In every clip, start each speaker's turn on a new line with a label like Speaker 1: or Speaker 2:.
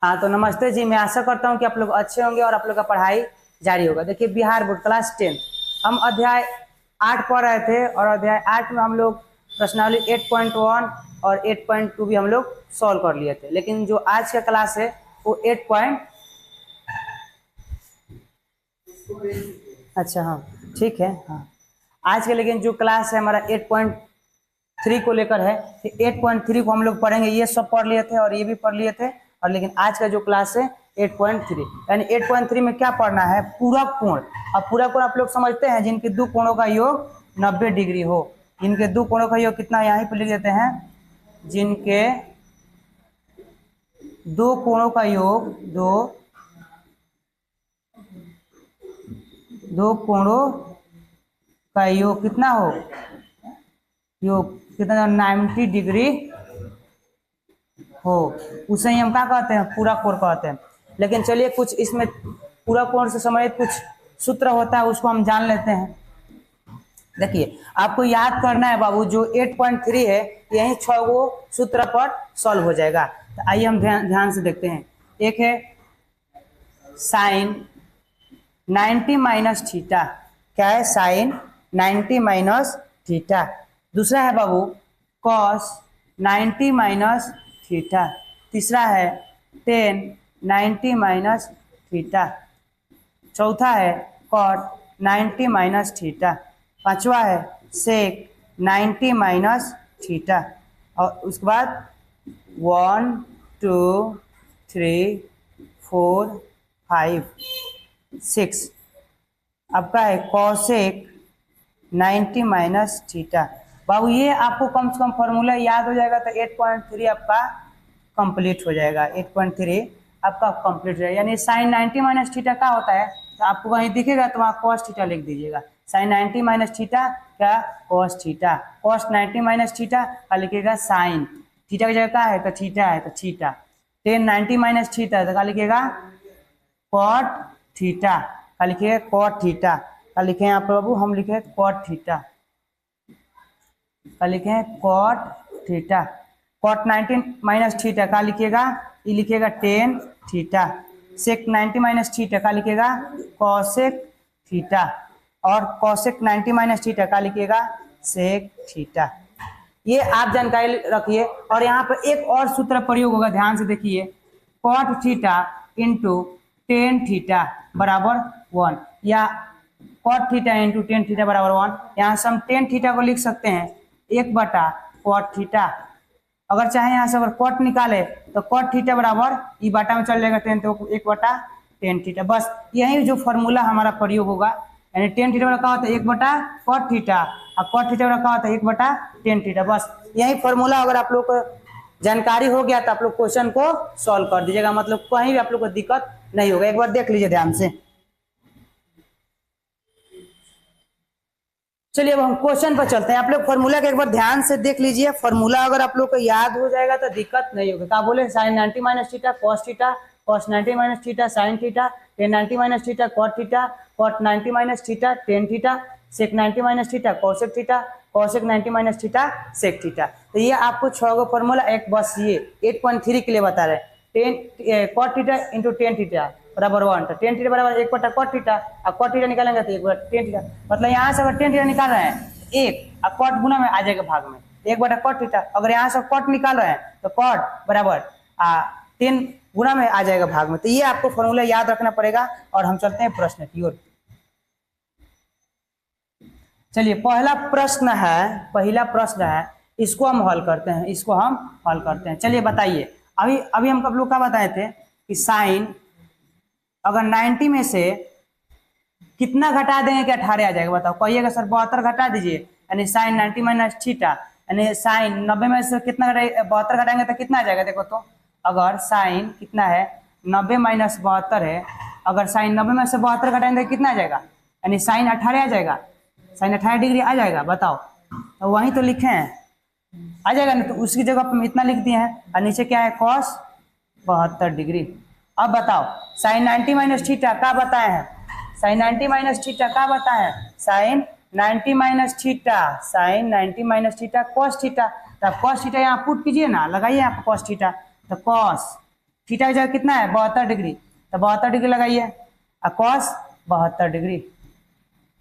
Speaker 1: हाँ तो नमस्ते जी, मैं आशा करता हूँ कि आप लोग अच्छे होंगे और आप लोग का पढ़ाई जारी होगा। देखिए बिहार बोर्ड क्लास 10 हम अध्याय 8 पढ़ रहे थे और अध्याय 8 में हम लोग प्रश्नावली 8.1 और 8.2 भी हम लोग सॉल्व कर लिए थे। लेकिन जो आज का क्लास है वो 8 अच्छा हाँ ठीक है हाँ आज के लेकिन जो क्लास है हमारा 8.3 को लेकर है। 8.3 को हम लोग पढ़ेंगे। ये सब पढ़ लिए थे और ये भी पढ़ लिए थे और लेकिन आज का जो क्लास है 8.3 यानी 8.3 में क्या पढ़ना है, पूरक कोण। अब पूरक कोण आप लोग समझते हैं, जिनके दो कोणों का योग 90 डिग्री हो। जिनके दो कोणों का योग कितना, यहाँ पे लिख देते हैं, जिनके दो कोणों का योग दो कोणों का योग कितना हो, योग कितना 90 डिग्री हो, उसे ही हम क्या कहते हैं, पूरा कोण कहते हैं। लेकिन चलिए कुछ इसमें पूरा कोण से संबंधित कुछ सूत्र होता है, उसको हम जान लेते हैं। देखिए आपको याद करना है बाबू, जो 8.3 है यही 6 गो सूत्र पर सॉल्व हो जाएगा। तो आइए हम ध्यान से देखते हैं। एक है साइन 90 माइनस थीटा, क्या है, साइन 90 माइनस थीटा। दूसरा है बाबू कॉस 90 माइनस थीटा। तीसरा है टेन 90 माइनस थीटा। चौथा है कॉट 90 माइनस थीटा। पांचवा है सेक 90 माइनस थीटा। और उसके बाद 1 2 3 4 5 6 आपका है कॉसेक 90 माइनस थीटा। बाबू ये आपको कम से कम फॉर्मूला याद हो जाएगा तो 8.3 आपका कंप्लीट हो जाएगा। 8.3 आपका कंप्लीट हो जाएगा। यानी साइन 90 माइनस थीटा क्या होता है, तो आपको वहीं दिखेगा तो वहाँ कॉस थीटा लिख दीजिएगा। साइन 90 माइनस थीटा क्या, cos theta. Cos 90 minus theta का लिखिएगा साइन, थीटा की जगह क्या है तो थीटा है तो थीटा। टेन 90 माइनस थीटा तो क्या लिखिएगा, कॉट थीटा का लिखिएगा, कॉट थीटा का लिखे यहाँ पर बाबू, हम लिखे कॉट थीटा का लिखे हैं cot theta. Cot 90 minus theta का लिखिएगा, ये लिखिएगा tan theta. Sec 90 minus theta का लिखिएगा कॉसेक थीटा। और कॉसेक 90 माइनस थीटा का लिखिएगा सेक थीटा। ये आप जानकारी रखिए। और यहाँ पर एक और सूत्र प्रयोग होगा, ध्यान से देखिए, cot theta into tan theta बराबर 1, या cot theta into tan theta बराबर 1। यहाँ से हम टेन थीटा को लिख सकते हैं 1/कॉट थीटा। अगर चाहे यहाँ से अगर कॉट निकाले तो कॉट थीटा बराबर ई बाटा में चल जाएगा टेन, तो 1/टेन थीटा। बस यही जो फॉर्मूला हमारा प्रयोग होगा। यानी टेन थीटा बराबर क्या होता है 1/कॉट थीटा और कॉट थीटा बराबर क्या होता है 1/टेन थीटा। बस यही फॉर्मूला अगर आप लोग को जानकारी हो गया तो आप लोग क्वेश्चन को सॉल्व कर दीजिएगा, मतलब कहीं भी आप लोग को दिक्कत नहीं होगा। एक बार देख लीजिए ध्यान से। चलिए अब हम क्वेश्चन पर चलते हैं। आप लोग फॉर्मूला के एक बार ध्यान से देख लीजिए। फॉर्मूला अगर आप लोग को याद हो जाएगा तो दिक्कत नहीं होगी। क्या बोले, sine 90 minus theta cos theta, cos 90 minus theta sine theta, tan 90 minus theta cot theta, cot 90 minus theta tan theta, sec 90 minus theta cosec theta, cosec 90 minus theta sec theta. तो ये आपको 6 गो फॉर्मूला, एक बस ये 8.3 के लिए बता रहे हैं। Tan cot theta into tan theta बराबर 1, तो टेन थीटा बराबर 1/कॉट थीटा। अब कॉट थीटा निकालेंगे तो 1/टेन थीटा। मतलब यहाँ से अगर टेन थीटा निकाल रहे हैं एक, और कॉट गुना में आ जाएगा भाग में 1/कॉट थीटा। अगर यहाँ से कॉट निकाल रहे हैं तो कॉट बराबर 10 गुना में आ जाएगा भाग में। तो ये आपको फॉर्मूला याद रखना पड़ेगा। और हम चलते हैं प्रश्न की ओर। चलिए पहला प्रश्न है, इसको हम हल करते हैं। चलिए बताइए, अभी हम कब लोग क्या बताए थे कि साइन अगर 90 में से कितना घटा देंगे कि 18 आ जाएगा, बताओ। कहिएगा सर 72 घटा दीजिए, यानी साइन 90 माइनस थीटा, यानी साइन 90 में से कितना 72 घटाएंगे तो कितना आ जाएगा। देखो तो अगर साइन कितना है 90 माइनस 72 है, अगर साइन 90 में से 72 घटाएंगे तो कितना आ जाएगा, यानी साइन 18 आ जाएगा। साइन 18 डिग्री आ जाएगा, बताओ। तो वहीं तो लिखे हैं, आ जाएगा ना। तो उसकी जगह पर लिख दिए हैं और नीचे क्या है कॉस 72 डिग्री। अब बताओ साइन 90 माइनस थीटा क्या बताए हैं, साइन 90 माइनस थीटा क्या बताए हैं, sine 90 minus theta, sine 90 minus theta cos theta. तो कॉस थीटा यहाँ पुट कीजिए ना, लगाइए यहाँ कॉस थीटा। तो कॉस थीटा की जगह कितना है 72 डिग्री, तो 72 डिग्री लगाइए। और कॉस 72 डिग्री,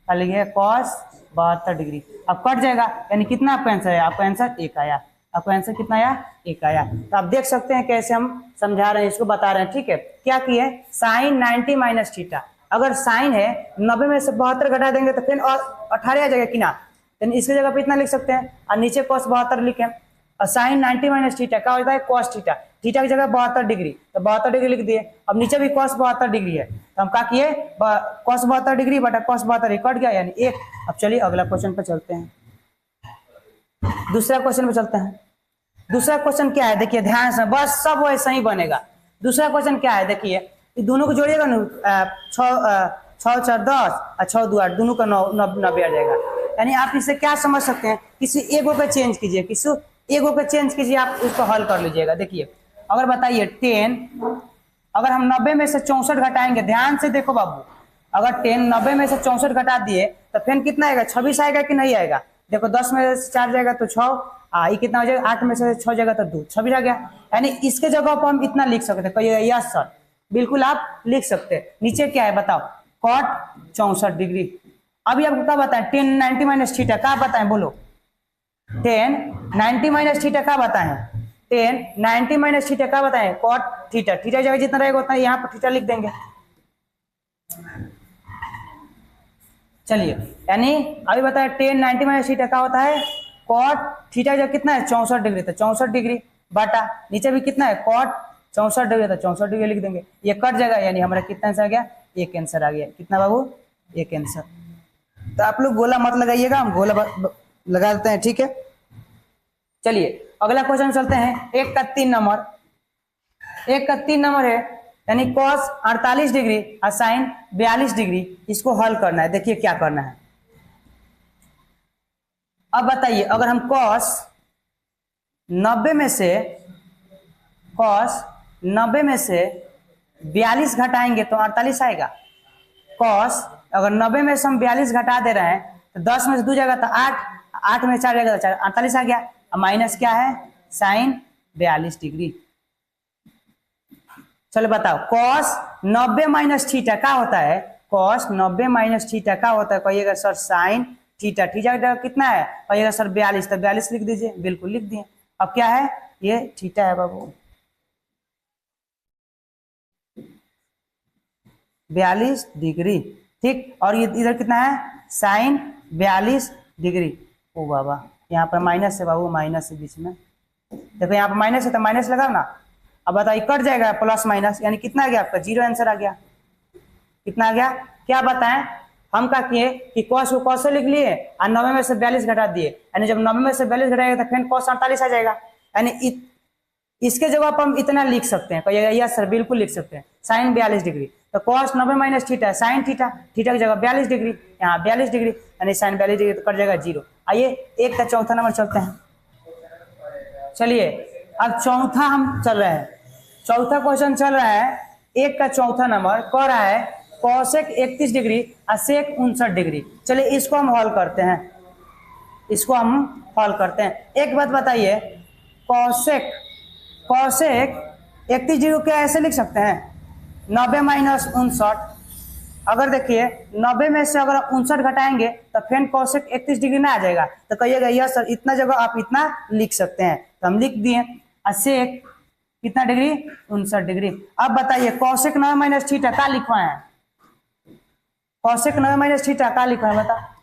Speaker 1: लिखिए कॉस 72 डिग्री। अब कट जाएगा, यानी कितना आपका आंसर है, आपका आंसर 1 आया। आपका आंसर कितना आया, 1 आया। तो आप देख सकते हैं कैसे हम समझा रहे हैं, इसको बता रहे हैं, ठीक है। क्या किए, साइन 90 माइनस थीटा, अगर साइन है 90 में से 72 घटा देंगे तो फिर और 18 आ जाएगा कि ना, तो इसकी जगह पे इतना लिख सकते हैं और नीचे कॉस 72 लिखें। और साइन 90 माइनस थीटा क्या होता है, कॉस थीटा, थीटा की जगह 72 डिग्री, तो 72 डिग्री लिख दिए। अब नीचे भी कॉस 72 डिग्री है, तो हम क्या किए, कॉस 72 डिग्री बटा कॉस 72 कट गया, यानी 1। अब चलिए अगला क्वेश्चन पर चलते हैं, दूसरा क्वेश्चन पे चलते हैं। दूसरा क्वेश्चन क्या है, देखिए ध्यान से, बस सब वैसा ही बनेगा। दूसरा क्वेश्चन क्या है, देखिए ये दोनों को जोड़िएगा ना, 6 4 10 और 6 2 8, दोनों का 90 आ जाएगा। यानी आप इससे क्या समझ सकते हैं, किसी एगो का चेंज कीजिए, किसी एगो का चेंज कीजिए, आप उसको हल कर लीजिएगा। देखिए अगर बताइए 10, अगर हम 90 में से 64 घटाएंगे, ध्यान से देखो बाबू, अगर 10 90 में से 64 घटा दिए तो फिर कितना आएगा, 26 आएगा कि नहीं आएगा। देखो 10 में से 4 जाएगा तो 6, ये कितना हो जाएगा, 8 में से 6 जाएगा तो 2, 26 आ गया। यानी इसके जगह पर हम इतना लिख सकते हैं, कहिएगा यस सर, बिल्कुल आप लिख सकते हैं। नीचे क्या है बताओ, कॉट 64 डिग्री। अभी आपको क्या बताएं, 10 90 माइनस थीटा क्या बताएं, बोलो 10 90 माइनस थीटा क्या बताएं, 10 90 माइनस थीटा क्या बताएं, कॉट थीटा, थीटा जगह जितना रहेगा उतना यहाँ पर थीटा लिख देंगे। चलिए यानी अभी बताया 10 90 माइनस थीटा क्या होता है, कॉट थीटा जब कितना है 64 डिग्री, तो 64 डिग्री बटा नीचे भी कितना है कॉट 64 डिग्री, तो 64 डिग्री लिख देंगे। ये कट जाएगा, यानी हमारा कितना आंसर आ गया, 1 आंसर आ गया। कितना बाबू, 1 आंसर। तो आप लोग गोला मत लगाइएगा, हम गोला लगा देते हैं, ठीक है। चलिए अगला क्वेश्चन चलते हैं। 1 का 3 नंबर, 1 का 3 नंबर है, यानी कॉस 48 डिग्री और साइन 42 डिग्री, इसको हल करना है। देखिए क्या करना है, अब बताइए अगर हम कॉस 90 में से 42 घटाएंगे तो 48 आएगा। कॉस अगर 90 में से हम 42 घटा दे रहे हैं तो 10 में से 2 जाएगा तो 8, 8 में 4 जाएगा तो 4, 48 आ गया। माइनस क्या है, साइन 42 डिग्री। चलो बताओ, कॉस 90 माइनस थीटा क्या होता है, कॉस 90 माइनस थीटा क्या होता है, कहिएगा सर साइन थीटा, थीटा कितना है, कहिएगा सर 42, तो 42 लिख दीजिए, बिल्कुल लिख दिए। अब क्या है, ये थीटा है बाबू, 42 डिग्री, ठीक। और ये इधर कितना है, साइन 42 डिग्री। ओ बाबा यहाँ पर माइनस है बाबू, माइनस है बीच में, देखो यहाँ पर माइनस है तो माइनस लगाओ ना। अब बताइए कट जाएगा प्लस माइनस, यानी कितना आ गया आपका, 0 आंसर आ गया। कितना आ गया, क्या बताएं, हम क्या किए कि कॉस को कॉस से लिख लिए और 90 में से 42 घटा दिए, यानी जब 90 में से 42 घटाएगा तो फिर कॉस 48 आ जाएगा। यानी इसके जगह पर हम इतना लिख सकते हैं, कहिएगा यस सर, बिल्कुल लिख सकते हैं, साइन 42 डिग्री। तो cos 90 minus theta, sine theta, theta की जगह 42 डिग्री, यहाँ 42 डिग्री, यानी साइन 42 डिग्री, तो कट जाएगा 0। आइए 1 का चौथा नंबर चलते हैं। चलिए अब चौथा हम चल रहे हैं, चौथा क्वेश्चन चल रहा है। 1 का चौथा नंबर कह रहा है कॉसेक 31 डिग्री और सेक 59 डिग्री। चलिए इसको हम हल करते हैं, इसको हम हल करते हैं। एक बात बताइए, कॉसेक 31 डिग्री को क्या ऐसे लिख सकते हैं, 90 माइनस 59। अगर देखिए 90 में से अगर 59 घटाएंगे तो फिर कॉसेक 31 डिग्री ना आ जाएगा, तो कहिएगा यस सर, इतना जगह आप इतना लिख सकते हैं, तो हम लिख दिए। और सेक कितना डिग्री, 59 डिग्री। अब बताइए कॉसेक 90 माइनस थीटा क्या लिखवाए हैं, कॉसेक 90 माइनस थीटा क्या लिखवाए बता,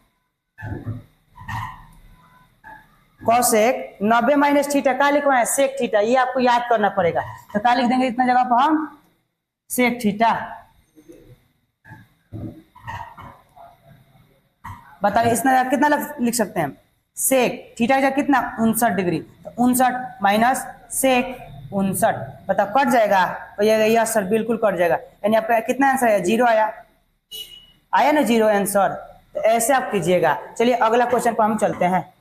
Speaker 1: कॉसेक 90 माइनस थीटा क्या लिखवाए, सेक थीटा, ये आपको याद करना पड़ेगा। तो क्या लिख देंगे इतना जगह पर हम, सेक थीटा। बताइए इसमें कितना लिख सकते हैं, सेक थीटा का कितना 59 डिग्री, तो 59 माइनस सेक 59, बताओ कट जाएगा, तो ये यस सर बिल्कुल कट जाएगा। यानी आपका कितना आंसर है, 0 आया ना, 0 आंसर। तो ऐसे आप कीजिएगा। चलिए अगला क्वेश्चन पर हम चलते हैं।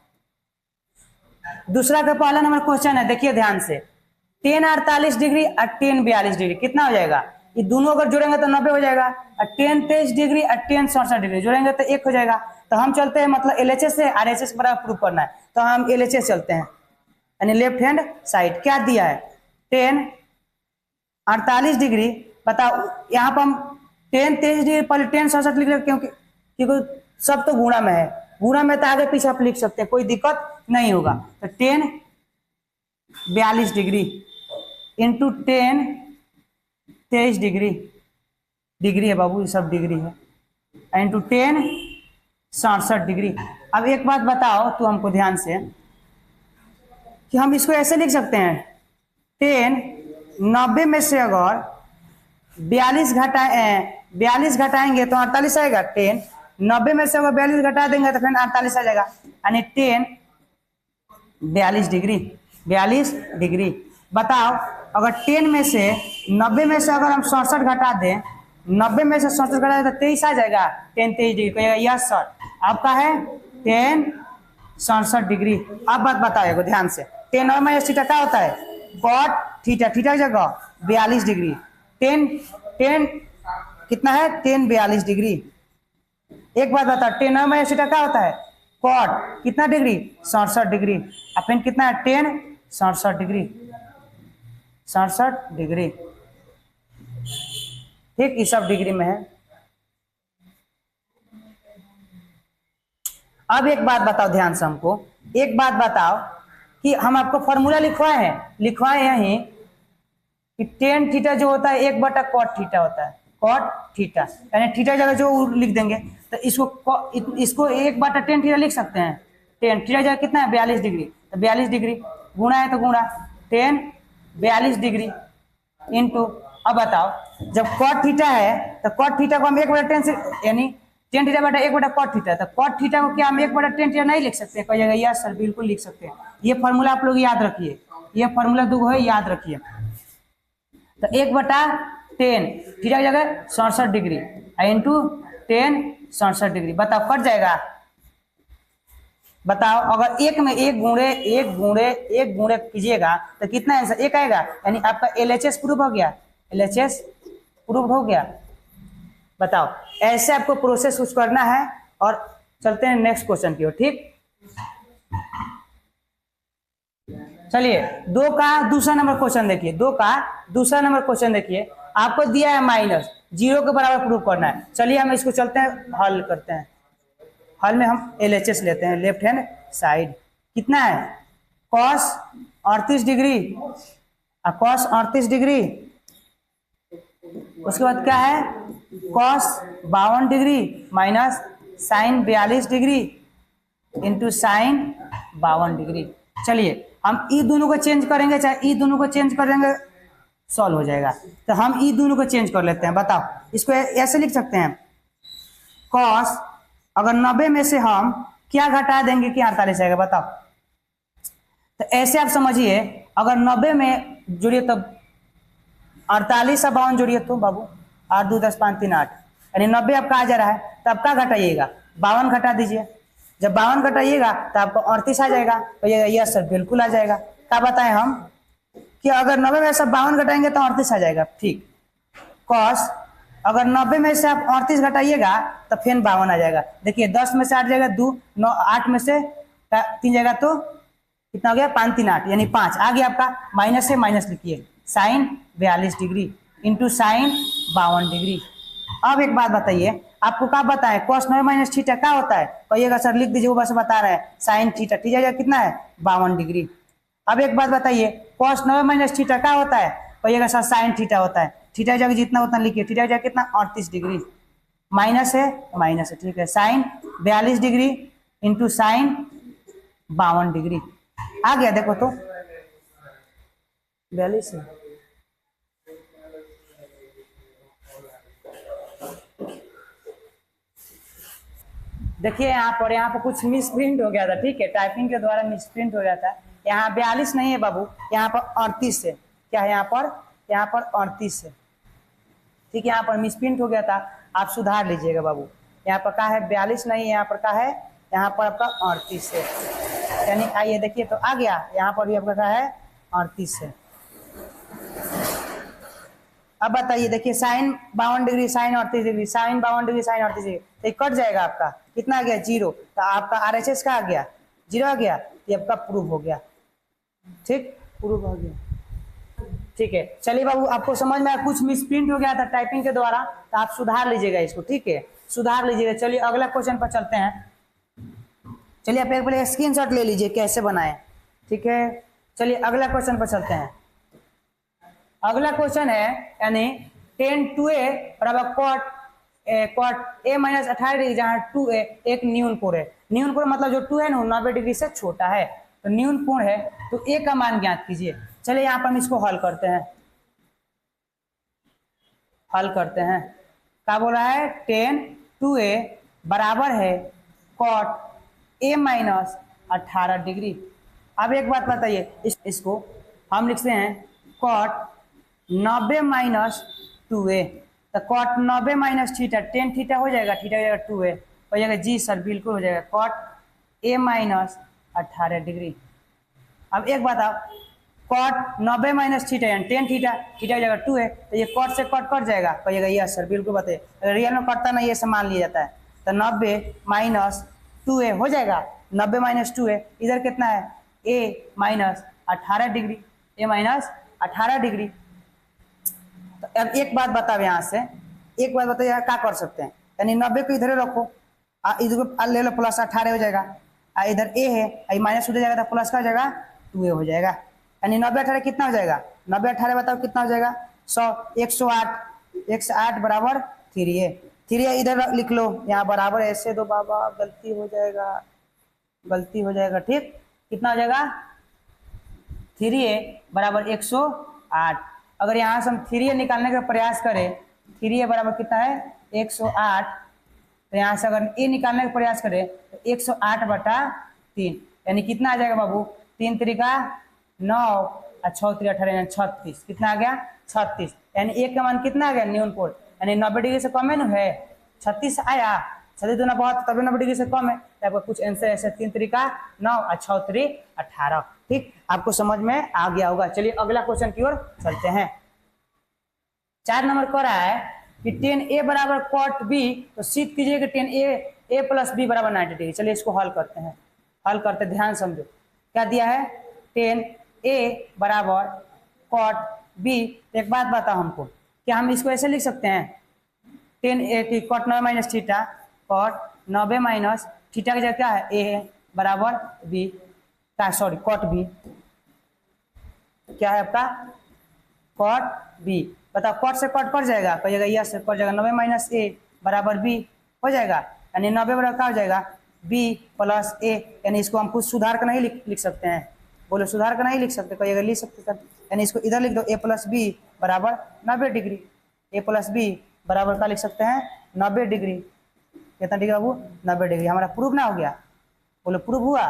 Speaker 1: दूसरा का पहला नंबर क्वेश्चन है, देखिए ध्यान से, 10 48 डिग्री और 10 42 डिग्री कितना हो जाएगा, ये दोनों अगर जुड़ेंगे तो 90 हो जाएगा, और 10 23 डिग्री और 10 67 डिग्री जुड़ेंगे तो 1 हो जाएगा। तो हम चलते हैं, मतलब LHS से RHS बराबर प्रूव करना है, तो हम LHS चलते हैं, यानी लेफ्ट हैंड साइड। क्या दिया है, 10 48 डिग्री। बताओ यहाँ पर हम 10 23 डिग्री पहले 10 67 लिख रहे क्योंकि सब तो गुणा में है, गुणा में तो आगे पीछे आप लिख सकते हैं, कोई दिक्कत नहीं होगा। तो 10 42 डिग्री इंटू 10 23 डिग्री, डिग्री है बाबू, ये सब डिग्री है, इंटू 10 67 डिग्री। अब एक बात बताओ तो हमको ध्यान से कि हम इसको ऐसे लिख सकते हैं 10 90 में से अगर 42 घटाएंगे तो 48 आएगा। 10 90 में से अगर 42 घटा देंगे तो फिर 48 आ जाएगा, यानी 10 42 डिग्री, 42 डिग्री। बताओ अगर 10 में से 90 में से अगर हम 67 घटा दें, 90 में से 67 घटा दें तो 23 आ जाएगा। 10 23 डिग्री कहेगा यस सर, आपका है 10 67 डिग्री। अब बात बताओ ध्यान से, 10 और माइनस थीटा क्या होता है, कॉट थीटा, थीटा की जगह 42 डिग्री, 10 कितना है 10 42 डिग्री। एक बात बताओ 10 और माइनस थीटा क्या होता है, कॉट कितना डिग्री 67 डिग्री, अपन कितना है 10 67 डिग्री, 67 डिग्री। ठीक, ये सब डिग्री में है। अब एक बात बताओ ध्यान से, हमको एक बात बताओ कि हम आपको फॉर्मूला लिखवाए यहीं कि टेन थीटा जो होता है 1/cot थीटा होता है, cot थीटा, यानी थीटा जगह जो लिख देंगे तो इसको 1/10 थीटा लिख सकते हैं। 10 थीटा जगह कितना है 42 डिग्री, तो 42 डिग्री गुणा है तो गुणा 10 42 डिग्री इंटू। अब बताओ जब cot थीटा है तो cot थीटा को हम 1/10 से, यानी 10 थीटा बटा 1/cot थीटा, तो cot थीटा को क्या हम 1/10 थीटा नहीं लिख सकते, कही जगह यस सर बिल्कुल लिख सकते हैं। ये फॉर्मूला आप लोग याद रखिए, ये फॉर्मूला दो है याद रखिए। तो 1/10 थीटा की जगह 67 डिग्री इंटू 10 67 डिग्री। बताओ कट जाएगा। बताओ अगर एक में एक गुणे कीजिएगा तो कितना आंसर एक आएगा, यानी आपका LHS प्रूफ हो गया, LHS प्रूफ हो गया। बताओ ऐसे आपको प्रोसेस कुछ करना है और चलते हैं नेक्स्ट क्वेश्चन की ओर। ठीक, चलिए 2 का दूसरा नंबर क्वेश्चन देखिए, 2 का दूसरा नंबर क्वेश्चन देखिए, आपको दिया है माइनस 0 के बराबर प्रूफ करना है। चलिए हम इसको चलते हैं हल करते हैं। हल में हम LHS लेते हैं, लेफ्ट हैंड साइड। कितना है cos 38 डिग्री, cos 38 डिग्री, उसके बाद क्या है cos 52 degree minus sin 42 degree into sin 52 degree. चलिए हम ई दोनों को चेंज करेंगे, चाहे ई दोनों को चेंज करेंगे सॉल्व हो जाएगा। तो हम ई दोनों को चेंज कर लेते हैं। बताओ इसको ऐसे लिख सकते हैं cos, अगर 90 में से हम क्या घटा देंगे कि 48 आएगा। बताओ तो ऐसे आप समझिए, अगर 90 में जोड़िए तब 48 और 52 जोड़िए तो बाबू 8 2 10 5 3 8, यानी 90 आपका आ जा रहा है, तो आप क्या घटाइएगा 52 घटा दीजिए। जब 52 घटाइएगा तो आपको 38 आ जाएगा, तो यस सर बिल्कुल आ जाएगा। क्या बताएं हम कि अगर 90 में से 52 घटाएंगे तो 38 आ जाएगा। ठीक, cos अगर 90 में से आप 38 घटाइएगा तो फिर 52 आ जाएगा। देखिए 10 में से 8 जाएगा 2, 9 8 में से 3 जाएगा तो कितना हो गया 5 3 8, यानी 5 आ गया आपका। माइनस से माइनस लिखिए, sin 42 degree into sin 52 degree. अब एक बात बताइए, आपको क्या बताएं cos 90 माइनस थीटा क्या होता है, कहिएगा सर लिख दीजिए, वो बस बता रहे हैं sin थीटा, थीटा कितना है 52 डिग्री। अब एक बात बताइए cos 90 माइनस थीटा क्या होता है, कहिएगा सर sin थीटा होता है। थीटा जगह जितना उतना लिखिए, थीटा जगह कितना 38 डिग्री, माइनस है माइनस है, ठीक है। sin 42 degree into sin 52 degree आ गया। देखो तो 42 है, देखिए यहाँ पर कुछ मिस प्रिंट हो गया था। ठीक है, टाइपिंग के द्वारा मिस प्रिंट हो गया था। यहाँ 42 नहीं है बाबू, यहाँ पर 38 है। क्या है यहाँ पर 38 है। ठीक है, यहाँ पर मिस प्रिंट हो गया था, आप सुधार लीजिएगा बाबू। यहाँ पर क्या है 42 नहीं है, यहाँ पर क्या है, यहाँ पर आपका 38 है, यानी आइए देखिए तो आ गया। यहाँ पर भी आपका क्या है 38 है। अब बताइए, देखिए sin 52 degree sin 38 degree, sin 52 degree sin 38 degree, तो कट जाएगा आपका। कितना आ गया 0, तो आपका RHS का आ गया 0 आ गया, ये आपका प्रूफ हो गया। ठीक, प्रूफ हो गया। ठीक है, चलिए बाबू आपको समझ में आया, कुछ मिसप्रिंट हो गया था टाइपिंग के द्वारा, तो आप सुधार लीजिएगा इसको, ठीक है, सुधार लीजिएगा। चलिए अगला क्वेश्चन पर चलते हैं। चलिए आप एक पहले स्क्रीनशॉट ले लीजिए कैसे बनाए, ठीक है। चलिए अगला क्वेश्चन पर चलते हैं। अगला क्वेश्चन है यानी tan 2a बराबर कॉट a माइनस 18 डिग्री, जहां 2a एक न्यून कोण है। न्यून कोण मतलब जो 2 है ना 90 डिग्री से छोटा है, तो न्यून कोण है, तो a का मान ज्ञात कीजिए। चलिए यहाँ पर हम इसको हल करते हैं, हल करते हैं। क्या बोला है, tan 2a बराबर है कॉट a माइनस 18 डिग्री। अब एक बात बताइए, इसको हम लिखते हैं कॉट 90 माइनस 2a, तो cot 90 minus theta, tan theta हो जाएगा, थीटा हो जाएगा 2a हो जाएगा। जी सर बिल्कुल हो जाएगा, कॉट a माइनस 18 डिग्री। अब एक बात आप, कॉट 90 माइनस थीटा यानी टेन थीटा, थीटा हो जाएगा 2a, तो ये कॉट से कॉट कट जाएगा, कहिएगा यस सर बिल्कुल बताइए। अगर रियल में कटता नहीं ये मान लिया जाता है, तो 90 माइनस 2a हो जाएगा, 90 माइनस 2a, इधर कितना है a minus 18 degree, a minus 18 degree. तो अब एक बात बताओ, यहाँ से एक बात बताइए क्या कर सकते हैं, यानी 90 को इधर रखो, इधर को ले लो, प्लस 18 हो जाएगा, इधर a है, माइनस उधर जाएगा तो प्लस का हो जाएगा 2a हो जाएगा, यानी 90 18 कितना हो जाएगा, 90 18 बताओ कितना हो जाएगा, 100 108 बराबर 3a, 3a इधर लिख लो, यहाँ बराबर ऐसे दो बाबा, गलती हो जाएगा, गलती हो जाएगा, ठीक, कितना हो जाएगा 3a बराबर 108। अगर यहाँ से हम 3a निकालने का प्रयास करें, 3a बराबर कितना है 108, तो यहाँ से अगर a निकालने का प्रयास करें तो 108/3, यानी कितना आ जाएगा बाबू, 3 त्रिका 9 और 6 त्रिका 18 यानी 36, कितना आ गया 36, यानी a का मान कितना आ गया न्यून कोण, यानी 90 डिग्री से कम है ना, है 36 आया, 36 दूना बहुत तभी 90 डिग्री से कम है, तो आपका कुछ आंसर ऐसे 3 त्रिका 9 और 6 त्रिक 18, ठीक, आपको समझ में आ गया होगा। चलिए अगला क्वेश्चन की ओर चलते हैं। 4 नंबर कह रहा है कि tan a बराबर cot b, तो सिद्ध कीजिए कि tan a प्लस b बराबर 90 डिग्री। चलिए इसको हल करते हैं, हल करते ध्यान समझो क्या दिया है, tan a बराबर cot b। एक बात बताओ हमको, क्या हम इसको ऐसे लिख सकते हैं, tan a की cot 90 minus theta, cot 90 minus theta की जगह क्या है a बराबर b का, सॉरी cot b, क्या है आपका cot b, बताओ कॉट से कॉट कट जाएगा, कहिएगा यस से कट जाएगा, 90 माइनस a बराबर b हो जाएगा, यानी 90 बराबर क्या हो जाएगा b प्लस a, यानी इसको हम कुछ सुधार कर नहीं लिख सकते हैं, बोलो सुधार कर नहीं लिख सकते, कहिएगा लिख सकते सर, यानी इसको इधर लिख दो a प्लस b बराबर 90 डिग्री, a प्लस b बराबर क्या लिख सकते हैं 90 डिग्री, कितना डिग्री बाबू 90 डिग्री। हमारा प्रूफ ना हो गया, बोलो प्रूफ हुआ,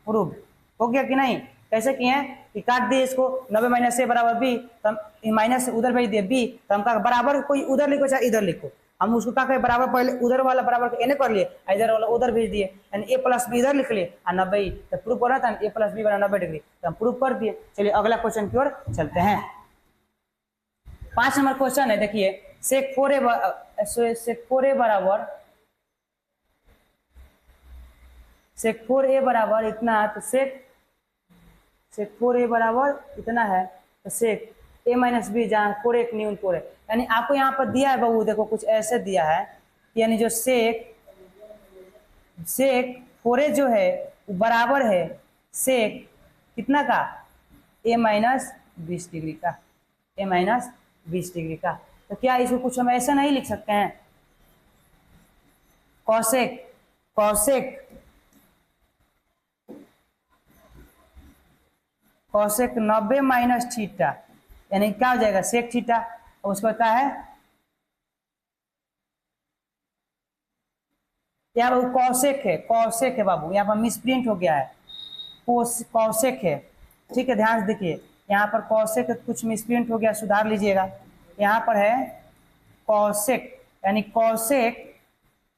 Speaker 1: प्रूफ हो गया कि नहीं, कैसे किए हैं कि काट दिए इसको, 90 माइनस a बराबर b, तो हम माइनस से उधर भेज दिए b, तो हम कहा बराबर कोई उधर लिखो चाहे इधर लिखो, हम उसको क्या करें बराबर पहले उधर वाला बराबर एने कर लिए, इधर वाला उधर भेज दिए, यानी a प्लस b इधर लिख लिए और 90, तो प्रूफ हो रहा था a प्लस b बराबर 90 डिग्री, तो हम प्रूफ कर दिए। चलिए अगला क्वेश्चन की ओर चलते हैं। 5 नंबर क्वेश्चन है, देखिए sec 4a बराबर इतना, तो sec 4a बराबर इतना है, तो sec a माइनस बी, जहाँ 4 एक न्यून कोण है, यानी आपको यहाँ पर दिया है बाबू, देखो कुछ ऐसे दिया है, यानी जो sec 4a जो है वो बराबर है sec कितना का a माइनस 20 डिग्री का, a माइनस 20 डिग्री का, तो क्या इसको कुछ हम ऐसा नहीं लिख सकते हैं, कॉसेक 90 माइनस थीटा, यानी क्या हो जाएगा सेक थीटा, और उसको क्या है यहाँ पर कॉसेक है बाबू, यहाँ पर मिसप्रिंट हो गया है, कॉसेक है, ठीक है ध्यान से देखिए, यहाँ पर कॉसेक कुछ मिसप्रिंट हो गया, सुधार लीजिएगा, यहाँ पर है कॉसेक, यानी कॉसेक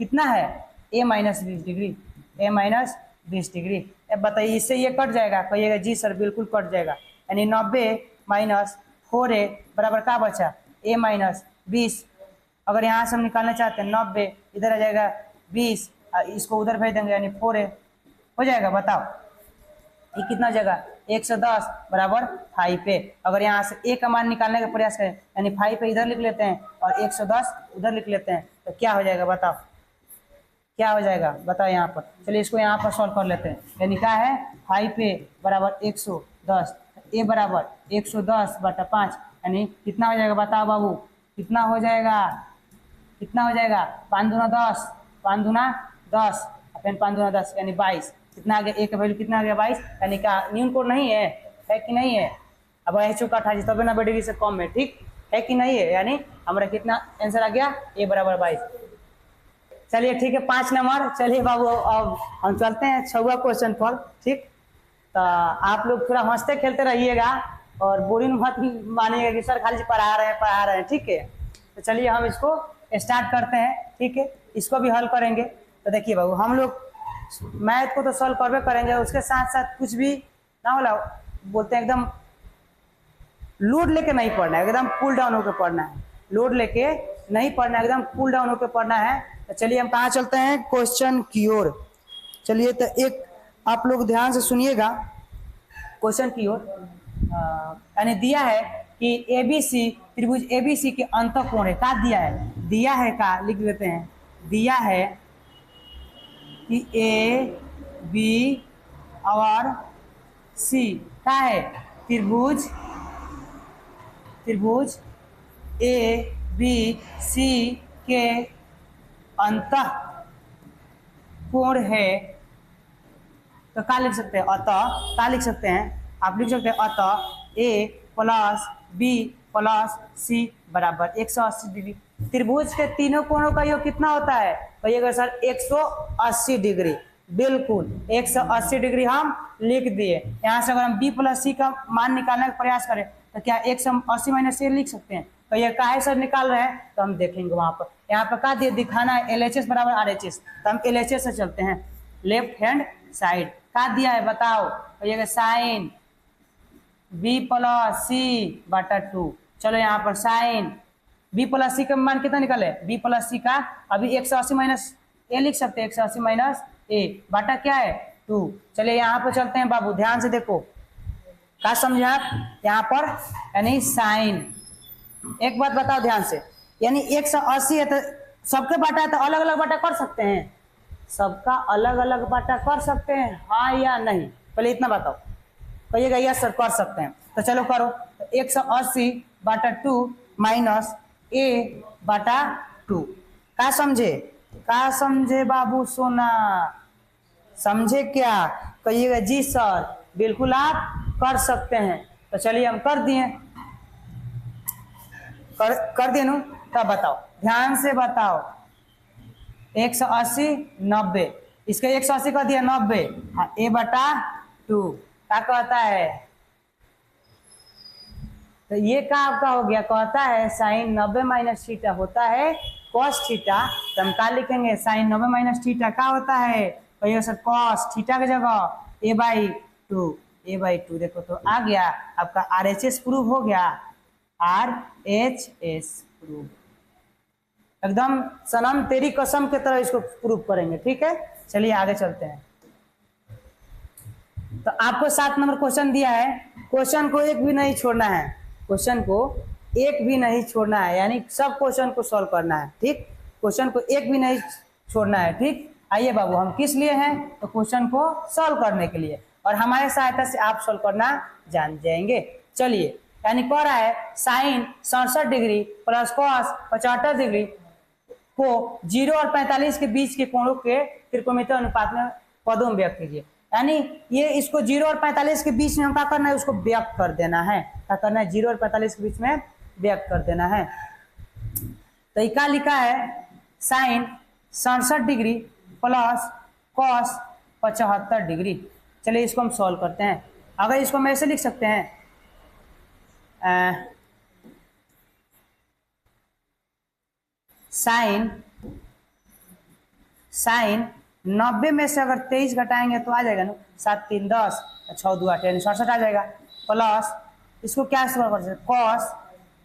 Speaker 1: कितना है a minus 20 degree, a minus 20 degree. अब बताइए इससे ये कट जाएगा, कहिएगा जी सर बिल्कुल कट जाएगा, यानी 90 माइनस 4a बराबर क्या बचा a माइनस 20, अगर यहाँ से हम निकालना चाहते हैं 90, इधर आ जाएगा 20, इसको उधर भेज देंगे यानी 4a हो जाएगा, बताओ ये कितना हो जाएगा 110 बराबर 5 पे। अगर यहाँ से ए का मान निकालने का प्रयास करें यानी 5 पे इधर लिख लेते हैं और 110 उधर लिख लेते हैं तो क्या हो जाएगा बताओ, क्या हो जाएगा बताओ यहाँ पर। चलिए इसको यहाँ पर सॉल्व कर लेते हैं। यानी क्या है 5 पे बराबर 110, ए बराबर 110/5 यानी कितना हो जाएगा बताओ बाबू, कितना हो जाएगा, कितना हो जाएगा 5 दूना 10, 5 दूना 10 फिर 5 दूना 10 यानी 22। कितना आ गया, ए का वैल्यू कितना आ गया 22। यानी क्या न्यून कोड नहीं है कि नहीं है, अब है चुका 28 तब 90 डिग्री से कम है, ठीक है कि नहीं है। यानी हमारा कितना आंसर आ गया, ए बराबर 22। चलिए ठीक है 5 नंबर। चलिए बाबू अब हम चलते हैं 6वां क्वेश्चन पर, ठीक। तो आप लोग थोड़ा हंसते खेलते रहिएगा और बोरिंग मत मानिएगा कि सर खाली पढ़ा रहे हैं, ठीक है। तो चलिए हम इसको स्टार्ट करते हैं, ठीक है। इसको भी हल करेंगे। तो देखिए बाबू हम लोग मैथ को तो सॉल्व करवे करेंगे, उसके साथ साथ कुछ भी ना होला बोलते हैं एकदम लोड लेके नहीं पढ़ना है, एकदम कूल डाउन होकर पढ़ना है। लोड लेके नहीं पढ़ना है, एकदम कूल डाउन होकर पढ़ना है। तो चलिए हम कहाँ चलते हैं, क्वेश्चन की ओर। चलिए तो एक आप लोग ध्यान से सुनिएगा क्वेश्चन की ओर। यानी दिया है कि एबीसी त्रिभुज एबीसी के अंतःकोण है, का दिया है, दिया है का लिख लेते हैं, दिया है कि ए बी और सी का है त्रिभुज ए बी सी के अंतःकोण है। तो क्या लिख सकते हैं, अतः क्या लिख सकते हैं, आप लिख सकते हैं अतः ए प्लस बी प्लस सी बराबर 180 डिग्री। त्रिभुज के तीनों कोणों का योग कितना होता है, कहिएगा सर 180 डिग्री। बिल्कुल 180 डिग्री हम लिख दिए। यहाँ से अगर हम बी प्लस सी का मान निकालने का प्रयास करें तो क्या 180 माइनस से लिख सकते हैं। तो ये काहे सर निकाल रहे हैं तो हम देखेंगे वहां पर। यहाँ पर क्या दिए, दिखाना है LHS बराबर RHS, तो हम LHS से चलते हैं। लेफ्ट हैंड साइड क्या दिया है बताओ, कहिएगा साइन बी प्लस सी बटा 2। चलो यहाँ पर साइन बी प्लस सी का मान कितना निकले, बी प्लस सी का अभी 180 माइनस ए लिख सकते हैं, 180 माइनस ए बटा क्या है 2। चलिए यहाँ पर चलते हैं बाबू, ध्यान से देखो क्या समझे आप यहाँ पर। यानी साइन, एक बात बताओ ध्यान से, यानी 180 है तो सबके बाटा है तो अलग अलग बाटा कर सकते हैं, सबका अलग अलग बाटा कर सकते हैं हाँ या नहीं, पहले इतना बताओ। कहिएगा यस सर कर सकते हैं। तो चलो करो, तो 180/2 माइनस ए बटा 2। क्या समझे बाबू सोना, समझे क्या, कहिएगा जी सर बिल्कुल आप कर सकते हैं। तो चलिए हम कर दिए, कर दिए नु। तब बताओ ध्यान से बताओ, 180 90, इसका 180 कर दिया 90, हाँ ए बटा 2 क्या कहता है। तो ये क्या आपका हो गया, कहता है साइन 90 माइनस थीटा होता है कॉस थीटा। तो हम क्या लिखेंगे, साइन 90 माइनस थीटा क्या होता है, कहिए सर कॉस थीटा की जगह a/2। देखो तो आ गया आपका RHS प्रूव हो गया, RHS प्रूव। एकदम सनम तेरी कसम की तरह इसको प्रूव करेंगे, ठीक है। चलिए आगे चलते हैं। तो आपको 7 नंबर क्वेश्चन दिया है, क्वेश्चन को एक भी नहीं छोड़ना है, क्वेश्चन को एक भी नहीं छोड़ना है, यानी सब क्वेश्चन को सॉल्व करना है, ठीक। क्वेश्चन को एक भी नहीं छोड़ना है, ठीक। आइए बाबू हम किस लिए हैं, तो क्वेश्चन को सॉल्व करने के लिए, और हमारे सहायता से आप सॉल्व करना जान जाएंगे। चलिए यानी कह रहा है sine 67 degree plus cos 75 degree को 0 और 45 के बीच के कोणों के त्रिकोणमितीय अनुपात में पदों में व्यक्त कीजिए। यानी ये इसको 0 और 45 के बीच में हम क्या करना है, उसको व्यक्त कर देना है। क्या करना है, 0 और 45 के बीच में व्यक्त कर देना है। तो ये क्या लिखा है, sine 67 degree plus cos 75 degree. चलिए इसको हम सॉल्व करते हैं। अगर इसको हम ऐसे लिख सकते हैं, साइन 90 में से अगर 23 घटाएंगे तो आ जाएगा ना, 7 3 10 6 2 8 यानी 67 आ जाएगा। प्लस इसको क्या सॉल्व कर सकते हैं, कॉस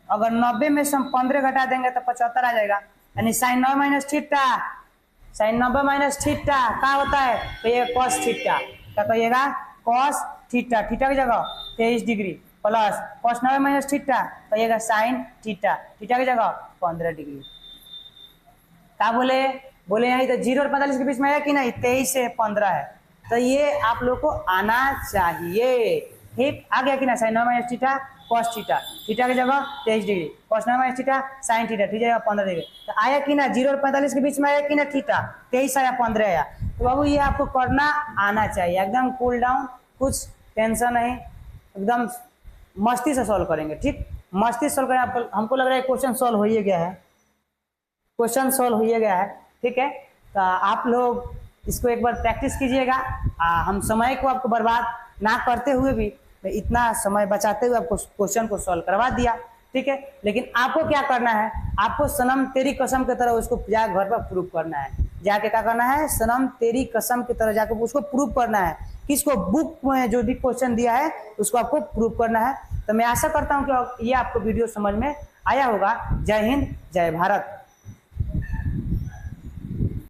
Speaker 1: अगर 90 में से हम 15 घटा देंगे तो 75 आ जाएगा। यानी sine 90 minus theta, sine 90 minus theta क्या होता है, तो ये कॉस थीटा। क्या कहिएगा, कॉस थीटा, थीटा की जगह 23 degree plus cos 90 minus theta तो आएगा साइन थीटा, थीटा की जगह 15 डिग्री। क्या बोले, बोले यहाँ तो 0 और 45 के बीच में है कि नहीं, 23 से 15 है, तो ये आप लोग को आना चाहिए। ठीक, आ गया कि ना, sine 90 minus theta cos theta, theta की जगह 23 degree, cos 90 minus theta sine theta, theta जगह 15 डिग्री, तो आया कि ना 0 और 45 के बीच में आया कि ना थीटा, 23 आया 15 आया। तो बाबू ये आपको करना आना चाहिए, एकदम कूल डाउन, कुछ टेंशन नहीं, एकदम मस्ती से सॉल्व करेंगे। ठीक, मस्ती से सॉल्व करें। आपको, हमको लग रहा है क्वेश्चन सॉल्व हो ही गया है, क्वेश्चन सॉल्व हो गया है। ठीक है, तो आप लोग इसको एक बार प्रैक्टिस कीजिएगा। हम समय को आपको बर्बाद ना करते हुए भी इतना समय बचाते हुए आपको क्वेश्चन को सॉल्व करवा दिया। ठीक है, लेकिन आपको क्या करना है, आपको सनम तेरी कसम की तरह उसको जाकर घर पर प्रूव करना है। जाके क्या करना है, सनम तेरी कसम की तरह जाकर उसको प्रूव करना है। किसको, बुक में जो भी क्वेश्चन दिया है उसको आपको प्रूव करना है। तो मैं आशा करता हूँ कि ये आपको वीडियो समझ में आया होगा। जय हिंद, जय भारत।